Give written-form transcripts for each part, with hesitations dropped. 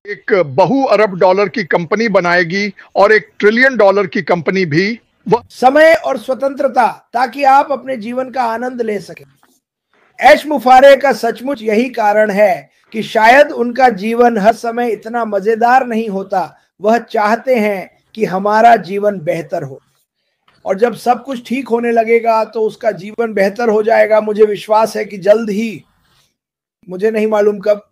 एक बहु अरब डॉलर की कंपनी बनाएगी और $1 ट्रिलियन की कंपनी भी। समय और स्वतंत्रता, ताकि आप अपने जीवन का आनंद ले सकें। ऐश मुफारे का सचमुच यही कारण है कि शायद उनका जीवन हर समय इतना मजेदार नहीं होता। वह चाहते हैं कि हमारा जीवन बेहतर हो, और जब सब कुछ ठीक होने लगेगा तो उसका जीवन बेहतर हो जाएगा। मुझे विश्वास है कि जल्द ही, मुझे नहीं मालूम कब।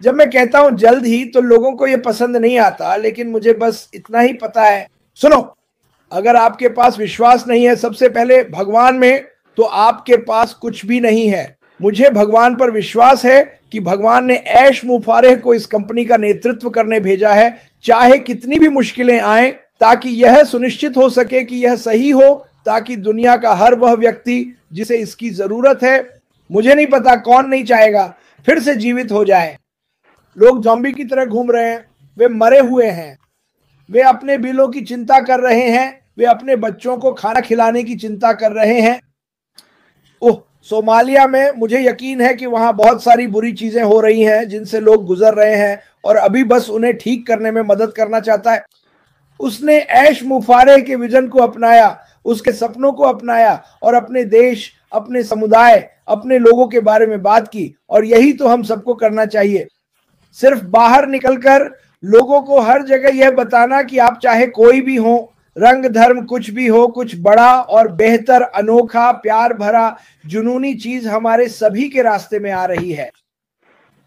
जब मैं कहता हूं जल्द ही तो लोगों को यह पसंद नहीं आता, लेकिन मुझे बस इतना ही पता है। सुनो, अगर आपके पास विश्वास नहीं है सबसे पहले भगवान में, तो आपके पास कुछ भी नहीं है। मुझे भगवान पर विश्वास है कि भगवान ने ऐश मुफारेह को इस कंपनी का नेतृत्व करने भेजा है, चाहे कितनी भी मुश्किलें आए, ताकि यह सुनिश्चित हो सके कि यह सही हो, ताकि दुनिया का हर वह व्यक्ति जिसे इसकी जरूरत है, मुझे नहीं पता कौन नहीं चाहेगा, फिर से जीवित हो जाए। लोग ज़ॉम्बी की तरह घूम रहे हैं, वे मरे हुए हैं, वे अपने बिलों की चिंता कर रहे हैं, वे अपने बच्चों को खाना खिलाने की चिंता कर रहे हैं। ओह, सोमालिया में मुझे यकीन है कि वहां बहुत सारी बुरी चीजें हो रही हैं जिनसे लोग गुजर रहे हैं, और अभी बस उन्हें ठीक करने में मदद करना चाहता है। उसने ऐश मुफारेह के विजन को अपनाया, उसके सपनों को अपनाया, और अपने देश, अपने समुदाय, अपने लोगों के बारे में बात की। और यही तो हम सबको करना चाहिए, सिर्फ बाहर निकलकर लोगों को हर जगह यह बताना कि आप चाहे कोई भी हो, रंग धर्म कुछ भी हो, कुछ बड़ा और बेहतर, अनोखा, प्यार भरा, जुनूनी चीज हमारे सभी के रास्ते में आ रही है।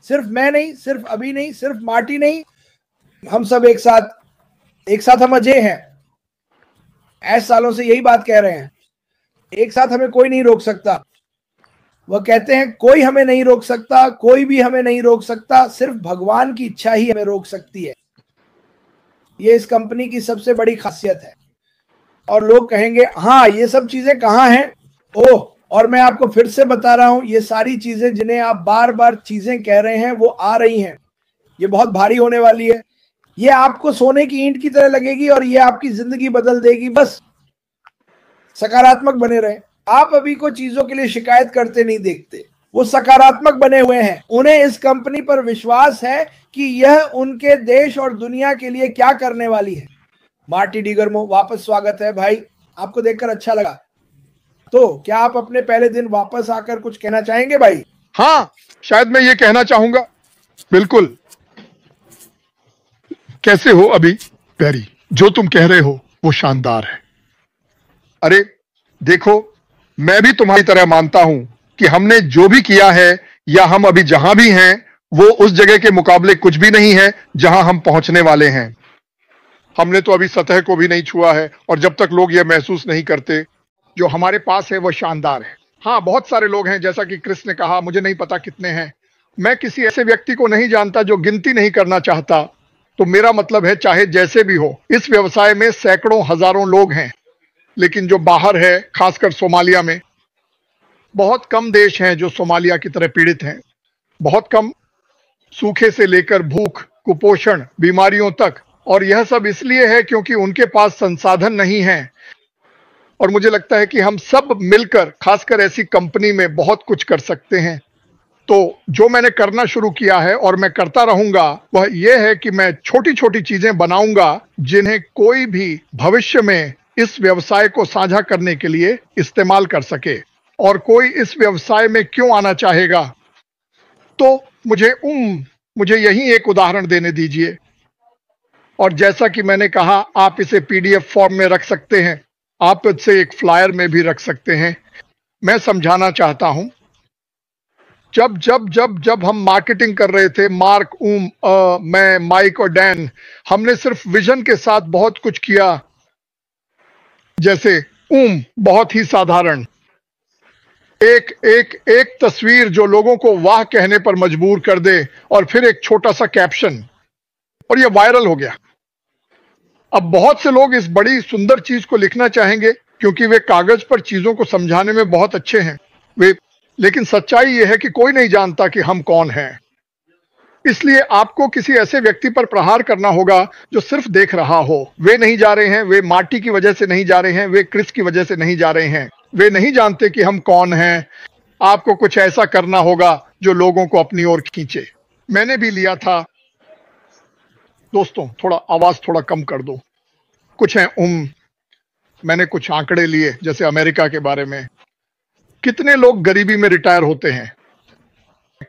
सिर्फ मैं नहीं, सिर्फ अभी नहीं, सिर्फ मार्टी नहीं, हम सब एक साथ हम अजय हैं। ऐसे सालों से यही बात कह रहे हैं, एक साथ हमें कोई नहीं रोक सकता। वह कहते हैं कोई हमें नहीं रोक सकता, कोई भी हमें नहीं रोक सकता, सिर्फ भगवान की इच्छा ही हमें रोक सकती है। ये इस कंपनी की सबसे बड़ी खासियत है। और लोग कहेंगे हाँ, ये सब चीजें कहाँ हैं? ओह, और मैं आपको फिर से बता रहा हूं, ये सारी चीजें जिन्हें आप बार बार चीजें कह रहे हैं वो आ रही हैं। ये बहुत भारी होने वाली है, ये आपको सोने की ईंट की तरह लगेगी और ये आपकी जिंदगी बदल देगी। बस सकारात्मक बने रहे। आप अभी को चीजों के लिए शिकायत करते नहीं देखते, वो सकारात्मक बने हुए हैं। उन्हें इस कंपनी पर विश्वास है कि यह उनके देश और दुनिया के लिए क्या करने वाली है। मार्टी डिगर्मो, वापस स्वागत है भाई, आपको देखकर अच्छा लगा। तो क्या आप अपने पहले दिन वापस आकर कुछ कहना चाहेंगे भाई? हाँ, शायद मैं ये कहना चाहूंगा। बिल्कुल। कैसे हो अभी पैरी? जो तुम कह रहे हो वो शानदार है। अरे देखो, मैं भी तुम्हारी तरह मानता हूं कि हमने जो भी किया है या हम अभी जहां भी हैं, वो उस जगह के मुकाबले कुछ भी नहीं है जहां हम पहुंचने वाले हैं। हमने तो अभी सतह को भी नहीं छुआ है, और जब तक लोग ये महसूस नहीं करते जो हमारे पास है वो शानदार है। हाँ, बहुत सारे लोग हैं, जैसा कि क्रिस ने कहा, मुझे नहीं पता कितने हैं। मैं किसी ऐसे व्यक्ति को नहीं जानता जो गिनती नहीं करना चाहता। तो मेरा मतलब है, चाहे जैसे भी हो, इस व्यवसाय में सैकड़ों हजारों लोग हैं, लेकिन जो बाहर है, खासकर सोमालिया में, बहुत कम देश हैं जो सोमालिया की तरह पीड़ित हैं। बहुत कम, सूखे से लेकर भूख, कुपोषण, बीमारियों तक। और यह सब इसलिए है क्योंकि उनके पास संसाधन नहीं है। और मुझे लगता है कि हम सब मिलकर, खासकर ऐसी कंपनी में, बहुत कुछ कर सकते हैं। तो जो मैंने करना शुरू किया है और मैं करता रहूंगा, वह यह है कि मैं छोटी छोटी चीजें बनाऊंगा जिन्हें कोई भी भविष्य में इस व्यवसाय को साझा करने के लिए इस्तेमाल कर सके। और कोई इस व्यवसाय में क्यों आना चाहेगा, तो मुझे यही एक उदाहरण देने दीजिए। और जैसा कि मैंने कहा, आप इसे पीडीएफ फॉर्म में रख सकते हैं, आप इसे एक फ्लायर में भी रख सकते हैं। मैं समझाना चाहता हूं, जब जब जब जब हम मार्केटिंग कर रहे थे, मार्क, मैं, माइक और डैन, हमने सिर्फ विजन के साथ बहुत कुछ किया। जैसे बहुत ही साधारण एक तस्वीर जो लोगों को वाह कहने पर मजबूर कर दे, और फिर एक छोटा सा कैप्शन, और ये वायरल हो गया। अब बहुत से लोग इस बड़ी सुंदर चीज को लिखना चाहेंगे क्योंकि वे कागज पर चीजों को समझाने में बहुत अच्छे हैं। लेकिन सच्चाई यह है कि कोई नहीं जानता कि हम कौन हैं। इसलिए आपको किसी ऐसे व्यक्ति पर प्रहार करना होगा जो सिर्फ देख रहा हो। वे नहीं जा रहे हैं, वे मार्टी की वजह से नहीं जा रहे हैं, वे क्रिस की वजह से नहीं जा रहे हैं, वे नहीं जानते कि हम कौन हैं। आपको कुछ ऐसा करना होगा जो लोगों को अपनी ओर खींचे। मैंने भी लिया था दोस्तों थोड़ा आवाज थोड़ा कम कर दो। कुछ है मैंने कुछ आंकड़े लिए, जैसे अमेरिका के बारे में। कितने लोग गरीबी में रिटायर होते हैं,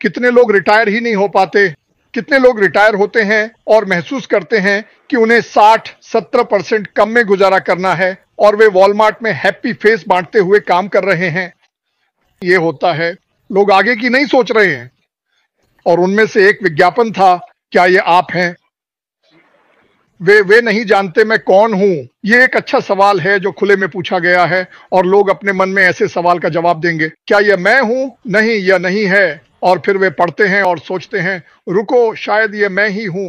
कितने लोग रिटायर ही नहीं हो पाते, कितने लोग रिटायर होते हैं और महसूस करते हैं कि उन्हें 60-70% कम में गुजारा करना है और वे वॉलमार्ट में हैप्पी फेस बांटते हुए काम कर रहे हैं। ये होता है, लोग आगे की नहीं सोच रहे हैं। और उनमें से एक विज्ञापन था, क्या ये आप हैं? वे नहीं जानते मैं कौन हूं। ये एक अच्छा सवाल है जो खुले में पूछा गया है और लोग अपने मन में ऐसे सवाल का जवाब देंगे, क्या ये मैं हूं? नहीं, यह नहीं है। और फिर वे पढ़ते हैं और सोचते हैं, रुको, शायद ये मैं ही हूं।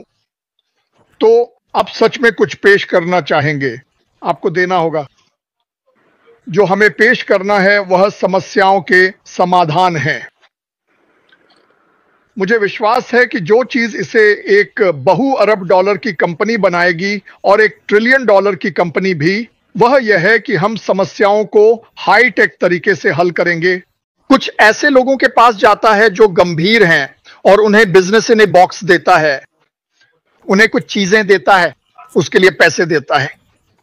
तो अब सच में कुछ पेश करना चाहेंगे, आपको देना होगा। जो हमें पेश करना है वह समस्याओं के समाधान है। मुझे विश्वास है कि जो चीज इसे एक बहु अरब डॉलर की कंपनी बनाएगी और $1 ट्रिलियन की कंपनी भी, वह यह है कि हम समस्याओं को हाईटेक तरीके से हल करेंगे। कुछ ऐसे लोगों के पास जाता है जो गंभीर हैं और उन्हें बिजनेस इन ए बॉक्स देता है, उन्हें कुछ चीजें देता है, उसके लिए पैसे देता है,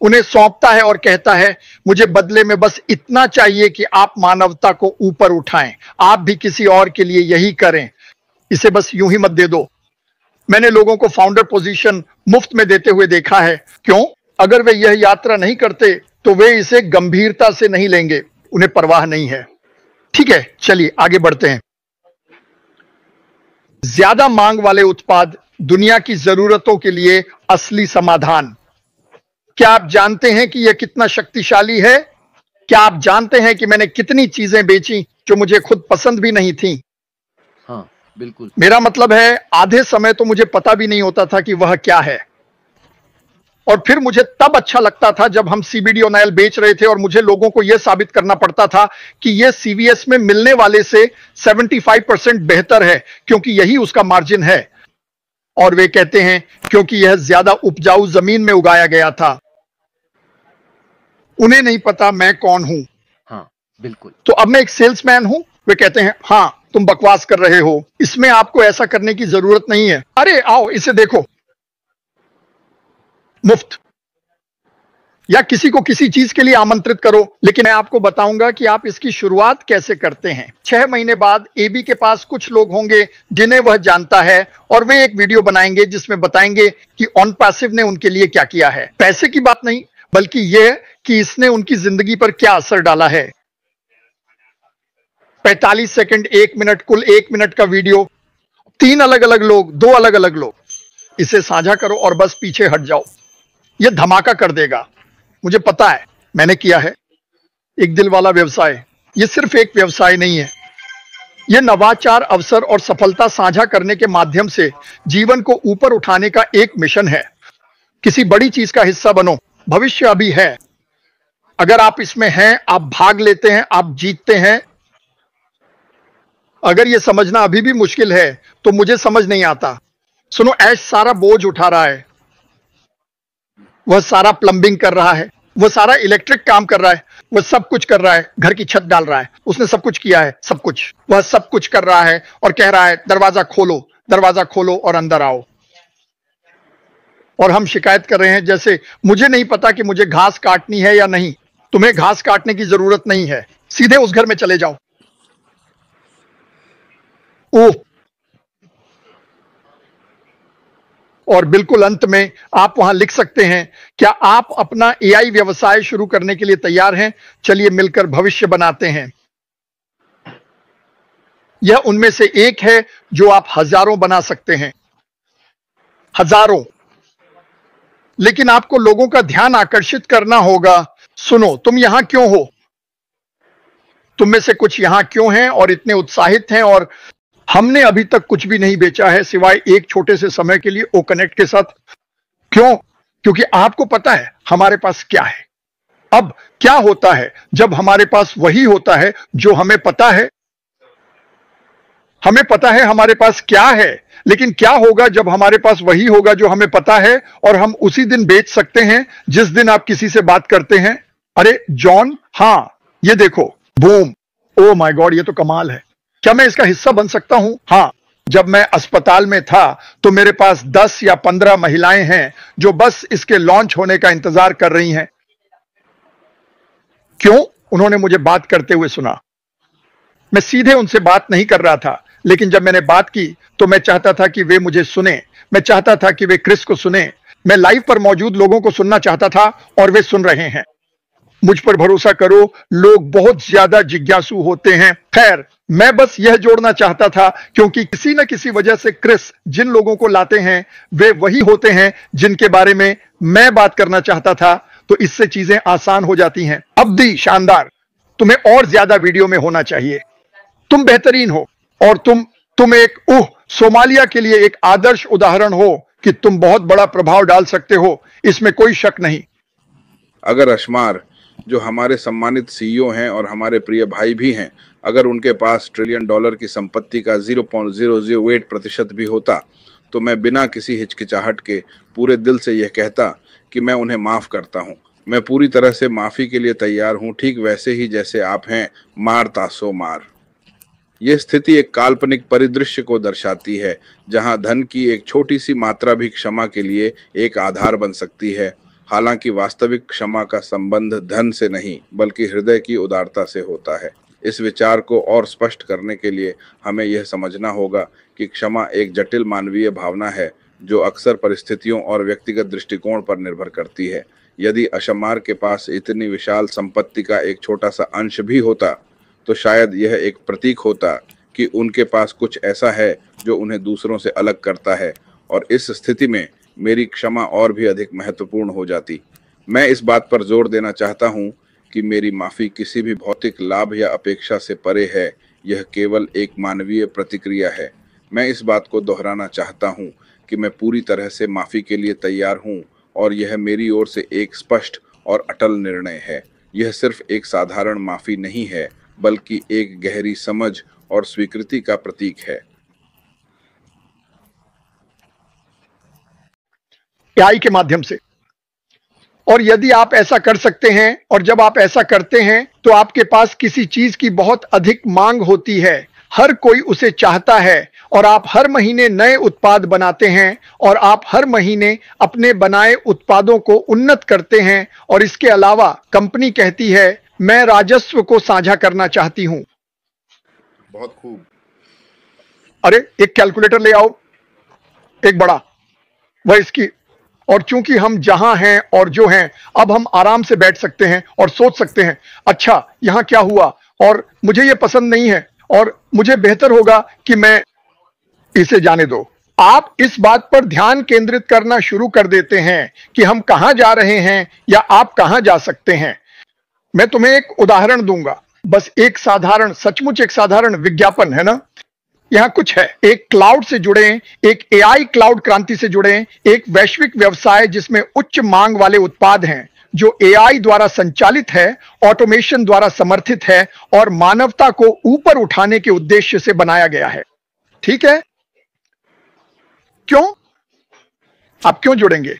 उन्हें सौंपता है और कहता है मुझे बदले में बस इतना चाहिए कि आप मानवता को ऊपर उठाएं, आप भी किसी और के लिए यही करें, इसे बस यूं ही मत दे दो। मैंने लोगों को फाउंडर पोजीशन मुफ्त में देते हुए देखा है। क्यों? अगर वे यह यात्रा नहीं करते तो वे इसे गंभीरता से नहीं लेंगे, उन्हें परवाह नहीं है। ठीक है, चलिए आगे बढ़ते हैं। ज्यादा मांग वाले उत्पाद दुनिया की जरूरतों के लिए असली समाधान। क्या आप जानते हैं कि यह कितना शक्तिशाली है? क्या आप जानते हैं कि मैंने कितनी चीजें बेची जो मुझे खुद पसंद भी नहीं थी? हाँ, बिल्कुल। मेरा मतलब है, आधे समय तो मुझे पता भी नहीं होता था कि वह क्या है। और फिर मुझे तब अच्छा लगता था जब हम सीबीडी ऑयल बेच रहे थे और मुझे लोगों को यह साबित करना पड़ता था कि यह सीवीएस में मिलने वाले से 75% बेहतर है, क्योंकि यही उसका मार्जिन है। और वे कहते हैं क्योंकि यह ज्यादा उपजाऊ जमीन में उगाया गया था। उन्हें नहीं पता मैं कौन हूं। हाँ, बिल्कुल। तो अब मैं एक सेल्समैन हूं। वे कहते हैं हाँ, तुम बकवास कर रहे हो, इसमें आपको ऐसा करने की जरूरत नहीं है। अरे आओ इसे देखो, मुफ्त। या किसी को किसी चीज के लिए आमंत्रित करो। लेकिन मैं आपको बताऊंगा कि आप इसकी शुरुआत कैसे करते हैं। 6 महीने बाद एबी के पास कुछ लोग होंगे जिन्हें वह जानता है और वे एक वीडियो बनाएंगे जिसमें बताएंगे कि ऑन पैसिव ने उनके लिए क्या किया है। पैसे की बात नहीं, बल्कि यह कि इसने उनकी जिंदगी पर क्या असर डाला है। 45 सेकंड, 1 मिनट, कुल 1 मिनट का वीडियो, 3 अलग अलग लोग, 2 अलग अलग लोग। इसे साझा करो और बस पीछे हट जाओ। यह धमाका कर देगा। मुझे पता है, मैंने किया है। एक दिल वाला व्यवसाय, यह सिर्फ एक व्यवसाय नहीं है, यह नवाचार, अवसर और सफलता साझा करने के माध्यम से जीवन को ऊपर उठाने का एक मिशन है। किसी बड़ी चीज का हिस्सा बनो, भविष्य अभी है। अगर आप इसमें हैं, आप भाग लेते हैं, आप जीतते हैं। अगर यह समझना अभी भी मुश्किल है तो मुझे समझ नहीं आता। सुनो, ऐश सारा बोझ उठा रहा है, वह सारा प्लम्बिंग कर रहा है, वह सारा इलेक्ट्रिक काम कर रहा है, वह सब कुछ कर रहा है, घर की छत डाल रहा है, उसने सब कुछ किया है, सब कुछ, वह सब कुछ कर रहा है और कह रहा है दरवाजा खोलो और अंदर आओ। और हम शिकायत कर रहे हैं जैसे मुझे नहीं पता कि मुझे घास काटनी है या नहीं। तुम्हें घास काटने की जरूरत नहीं है, सीधे उस घर में चले जाओ। ओह, और बिल्कुल अंत में आप वहां लिख सकते हैं, क्या आप अपना एआई व्यवसाय शुरू करने के लिए तैयार हैं? चलिए मिलकर भविष्य बनाते हैं। यह उनमें से एक है जो आप हजारों बना सकते हैं, हजारों। लेकिन आपको लोगों का ध्यान आकर्षित करना होगा। सुनो, तुम यहां क्यों हो? तुम में से कुछ यहां क्यों हैं और इतने उत्साहित हैं? और हमने अभी तक कुछ भी नहीं बेचा है सिवाय एक छोटे से समय के लिए ओ कनेक्ट के साथ। क्यों? क्योंकि आपको पता है हमारे पास क्या है। अब क्या होता है जब हमारे पास वही होता है जो हमें पता है? हमें पता है हमारे पास क्या है, लेकिन क्या होगा जब हमारे पास वही होगा जो हमें पता है और हम उसी दिन बेच सकते हैं जिस दिन आप किसी से बात करते हैं? अरे जॉन, हां, ये देखो, बूम, ओ माय गॉड, ये तो कमाल है। क्या मैं इसका हिस्सा बन सकता हूं? हां, जब मैं अस्पताल में था तो मेरे पास 10 या 15 महिलाएं हैं जो बस इसके लॉन्च होने का इंतजार कर रही हैं। क्यों? उन्होंने मुझे बात करते हुए सुना। मैं सीधे उनसे बात नहीं कर रहा था, लेकिन जब मैंने बात की तो मैं चाहता था कि वे मुझे सुने। मैं चाहता था कि वे क्रिस को सुने। मैं लाइव पर मौजूद लोगों को सुनना चाहता था और वे सुन रहे हैं। मुझ पर भरोसा करो, लोग बहुत ज्यादा जिज्ञासु होते हैं। खैर, मैं बस यह जोड़ना चाहता था क्योंकि किसी न किसी वजह से क्रिस जिन लोगों को लाते हैं वे वही होते हैं जिनके बारे में मैं बात करना चाहता था, तो इससे चीजें आसान हो जाती हैं। अब्दी शानदार, तुम्हें और ज्यादा वीडियो में होना चाहिए। तुम बेहतरीन हो और तुम एक सोमालिया के लिए एक आदर्श उदाहरण हो कि तुम बहुत बड़ा प्रभाव डाल सकते हो, इसमें कोई शक नहीं। अगर अशमार, जो हमारे सम्मानित सीईओ हैं और हमारे प्रिय भाई भी हैं, अगर उनके पास $1 ट्रिलियन की संपत्ति का 0.008% भी होता, तो मैं बिना किसी हिचकिचाहट के पूरे दिल से यह कहता कि मैं उन्हें माफ करता हूं। मैं पूरी तरह से माफी के लिए तैयार हूं, ठीक वैसे ही जैसे आप हैं। मार तासो मार। यह स्थिति एक काल्पनिक परिदृश्य को दर्शाती है, जहां धन की एक छोटी सी मात्रा भी क्षमा के लिए एक आधार बन सकती है। हालांकि वास्तविक क्षमा का संबंध धन से नहीं, बल्कि हृदय की उदारता से होता है। इस विचार को और स्पष्ट करने के लिए हमें यह समझना होगा कि क्षमा एक जटिल मानवीय भावना है जो अक्सर परिस्थितियों और व्यक्तिगत दृष्टिकोण पर निर्भर करती है। यदि अशमार के पास इतनी विशाल संपत्ति का एक छोटा सा अंश भी होता, तो शायद यह एक प्रतीक होता कि उनके पास कुछ ऐसा है जो उन्हें दूसरों से अलग करता है, और इस स्थिति में मेरी क्षमा और भी अधिक महत्वपूर्ण हो जाती। मैं इस बात पर जोर देना चाहता हूं कि मेरी माफी किसी भी भौतिक लाभ या अपेक्षा से परे है। यह केवल एक मानवीय प्रतिक्रिया है। मैं इस बात को दोहराना चाहता हूं कि मैं पूरी तरह से माफी के लिए तैयार हूं, और यह मेरी ओर से एक स्पष्ट और अटल निर्णय है। यह सिर्फ एक साधारण माफी नहीं है, बल्कि एक गहरी समझ और स्वीकृति का प्रतीक है। AI के माध्यम से। और यदि आप ऐसा कर सकते हैं, और जब आप ऐसा करते हैं, तो आपके पास किसी चीज की बहुत अधिक मांग होती है। हर कोई उसे चाहता है, और आप हर महीने नए उत्पाद बनाते हैं, और आप हर महीने अपने बनाए उत्पादों को उन्नत करते हैं। और इसके अलावा कंपनी कहती है, मैं राजस्व को साझा करना चाहती हूं। बहुत खूब। अरे, एक कैलकुलेटर ले आओ, एक बड़ा, वह इसकी। और चूंकि हम जहां हैं और जो हैं, अब हम आराम से बैठ सकते हैं और सोच सकते हैं, अच्छा यहां क्या हुआ, और मुझे यह पसंद नहीं है, और मुझे बेहतर होगा कि मैं इसे जाने दो। आप इस बात पर ध्यान केंद्रित करना शुरू कर देते हैं कि हम कहां जा रहे हैं या आप कहां जा सकते हैं। मैं तुम्हें एक उदाहरण दूंगा, बस एक साधारण, सचमुच एक साधारण विज्ञापन है ना। यहां कुछ है, एक क्लाउड से जुड़े, एक AI क्लाउड क्रांति से जुड़े, एक वैश्विक व्यवसाय जिसमें उच्च मांग वाले उत्पाद हैं, जो AI द्वारा संचालित है, ऑटोमेशन द्वारा समर्थित है, और मानवता को ऊपर उठाने के उद्देश्य से बनाया गया है। ठीक है? क्यों? आप क्यों जुड़ेंगे?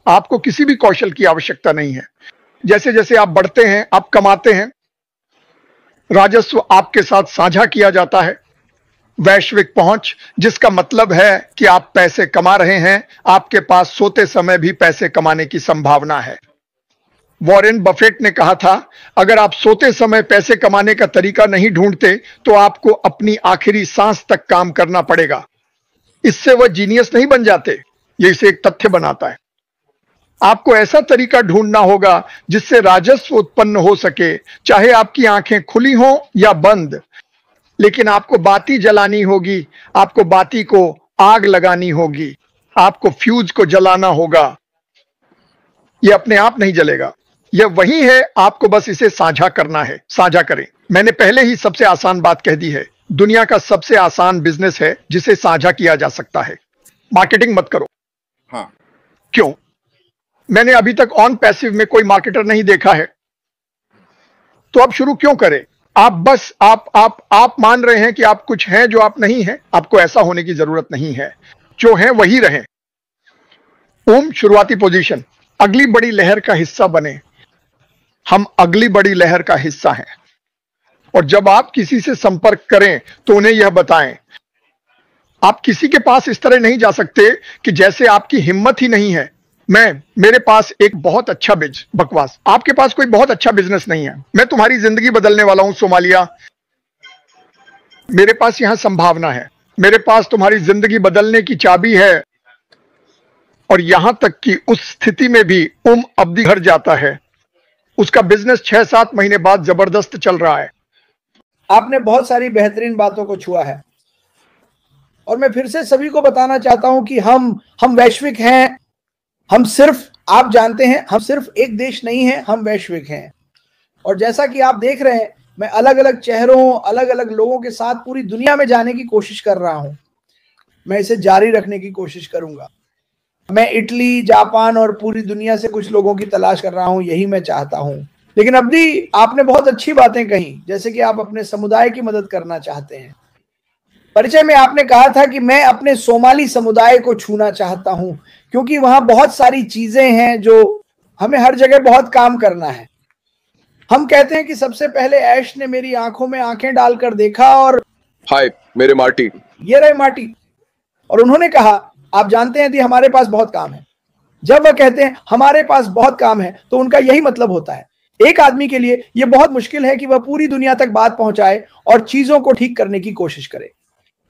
आपको किसी भी कौशल की आवश्यकता नहीं है। जैसे जैसे आप बढ़ते हैं, आप कमाते हैं, राजस्व आपके साथ साझा किया जाता है। वैश्विक पहुंच, जिसका मतलब है कि आप पैसे कमा रहे हैं, आपके पास सोते समय भी पैसे कमाने की संभावना है। वॉरेन बफेट ने कहा था, अगर आप सोते समय पैसे कमाने का तरीका नहीं ढूंढते, तो आपको अपनी आखिरी सांस तक काम करना पड़ेगा। इससे वह जीनियस नहीं बन जाते। यह इसे एक तथ्य बनाता है। आपको ऐसा तरीका ढूंढना होगा जिससे राजस्व उत्पन्न हो सके, चाहे आपकी आंखें खुली हों या बंद। लेकिन आपको बाती जलानी होगी, आपको बाती को आग लगानी होगी, आपको फ्यूज को जलाना होगा। यह अपने आप नहीं जलेगा। यह वही है, आपको बस इसे साझा करना है। साझा करें। मैंने पहले ही सबसे आसान बात कह दी है। दुनिया का सबसे आसान बिजनेस है जिसे साझा किया जा सकता है। मार्केटिंग मत करो। हाँ। क्यों? मैंने अभी तक ऑन पैसिव में कोई मार्केटर नहीं देखा है। तो अब शुरू क्यों करें? आप बस आप मान रहे हैं कि आप कुछ हैं जो आप नहीं हैं। आपको ऐसा होने की जरूरत नहीं है। जो हैं वही रहें। शुरुआती पोजीशन। अगली बड़ी लहर का हिस्सा बने। हम अगली बड़ी लहर का हिस्सा हैं। और जब आप किसी से संपर्क करें तो उन्हें यह बताएं, आप किसी के पास इस तरह नहीं जा सकते कि जैसे आपकी हिम्मत ही नहीं है। मेरे पास एक बहुत अच्छा बकवास, आपके पास कोई बहुत अच्छा बिजनेस नहीं है। मैं तुम्हारी जिंदगी बदलने वाला हूं सोमालिया। मेरे पास यहां संभावना है, मेरे पास तुम्हारी जिंदगी बदलने की चाबी है। और यहां तक कि उस स्थिति में भी अब्दी घर जाता है, उसका बिजनेस 6-7 महीने बाद जबरदस्त चल रहा है। आपने बहुत सारी बेहतरीन बातों को छुआ है और मैं फिर से सभी को बताना चाहता हूं कि हम वैश्विक हैं। हम सिर्फ, आप जानते हैं, हम सिर्फ एक देश नहीं है, हम वैश्विक हैं। और जैसा कि आप देख रहे हैं, मैं अलग अलग चेहरों, अलग अलग लोगों के साथ पूरी दुनिया में जाने की कोशिश कर रहा हूं। मैं इसे जारी रखने की कोशिश करूंगा। मैं इटली, जापान और पूरी दुनिया से कुछ लोगों की तलाश कर रहा हूं, यही मैं चाहता हूं। लेकिन अब्दी, आपने बहुत अच्छी बातें कही, जैसे कि आप अपने समुदाय की मदद करना चाहते हैं। परिचय में आपने कहा था कि मैं अपने सोमाली समुदाय को छूना चाहता हूं, क्योंकि वहां बहुत सारी चीजें हैं जो हमें हर जगह बहुत काम करना है। हम कहते हैं कि सबसे पहले ऐश ने मेरी आंखों में आंखें डालकर देखा और हाय मेरे मार्टी, ये रहे मार्टी, और उन्होंने कहा, आप जानते हैं कि हमारे पास बहुत काम है। जब वह कहते हैं हमारे पास बहुत काम है, तो उनका यही मतलब होता है। एक आदमी के लिए यह बहुत मुश्किल है कि वह पूरी दुनिया तक बात पहुंचाए और चीजों को ठीक करने की कोशिश करे।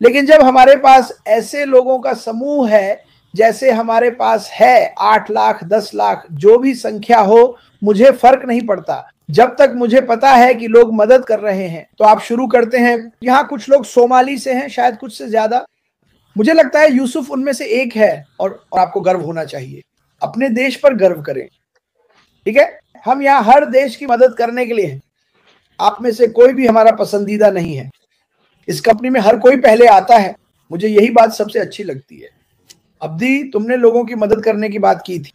लेकिन जब हमारे पास ऐसे लोगों का समूह है, जैसे हमारे पास है 8 लाख, 10 लाख, जो भी संख्या हो, मुझे फर्क नहीं पड़ता, जब तक मुझे पता है कि लोग मदद कर रहे हैं। तो आप शुरू करते हैं। यहाँ कुछ लोग सोमाली से हैं, शायद कुछ से ज्यादा। मुझे लगता है यूसुफ उनमें से एक है, और आपको गर्व होना चाहिए। अपने देश पर गर्व करें, ठीक है? हम यहाँ हर देश की मदद करने के लिए हैं। आप में से कोई भी हमारा पसंदीदा नहीं है। इस कंपनी में हर कोई पहले आता है, मुझे यही बात सबसे अच्छी लगती है। अब्दी, तुमने लोगों की मदद करने की बात की थी।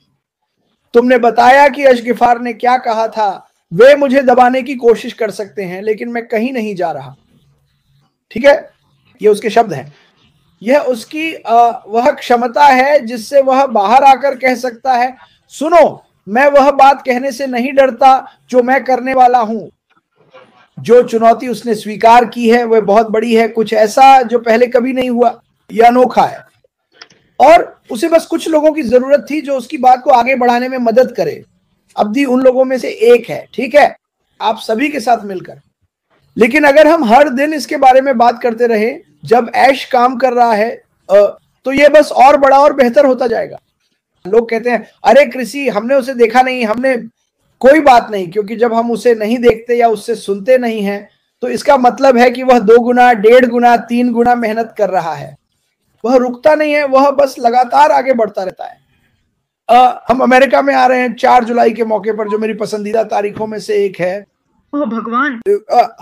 तुमने बताया कि अशगिफार ने क्या कहा था, वे मुझे दबाने की कोशिश कर सकते हैं, लेकिन मैं कहीं नहीं जा रहा। ठीक है, ये उसके शब्द हैं। यह उसकी वह क्षमता है जिससे वह बाहर आकर कह सकता है, सुनो, मैं वह बात कहने से नहीं डरता जो मैं करने वाला हूं। जो चुनौती उसने स्वीकार की है वह बहुत बड़ी है, कुछ ऐसा जो पहले कभी नहीं हुआ। यह अनोखा है और उसे बस कुछ लोगों की जरूरत थी जो उसकी बात को आगे बढ़ाने में मदद करे। अब्दी उन लोगों में से एक है, ठीक है, आप सभी के साथ मिलकर। लेकिन अगर हम हर दिन इसके बारे में बात करते रहे जब ऐश काम कर रहा है, तो यह बस और बड़ा और बेहतर होता जाएगा। लोग कहते हैं, अरे कृषि, हमने उसे देखा नहीं, हमने, कोई बात नहीं, क्योंकि जब हम उसे नहीं देखते या उससे सुनते नहीं हैं, तो इसका मतलब है कि वह 2 गुना, 1.5 गुना, 3 गुना मेहनत कर रहा है। वह रुकता नहीं है, वह बस लगातार आगे बढ़ता रहता है। हम अमेरिका में आ रहे हैं 4 जुलाई के मौके पर, जो मेरी पसंदीदा तारीखों में से एक है। ओह भगवान,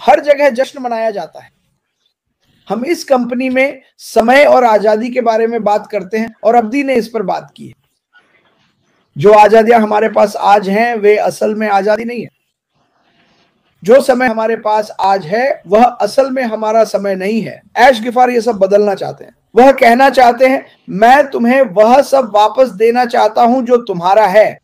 हर जगह जश्न मनाया जाता है। हम इस कंपनी में समय और आजादी के बारे में बात करते हैं, और अब्दी ने इस पर बात की है। जो आजादियां हमारे पास आज हैं, वे असल में आजादी नहीं है। जो समय हमारे पास आज है, वह असल में हमारा समय नहीं है। ऐश गिफार ये सब बदलना चाहते हैं। वह कहना चाहते हैं, मैं तुम्हें वह सब वापस देना चाहता हूं जो तुम्हारा है।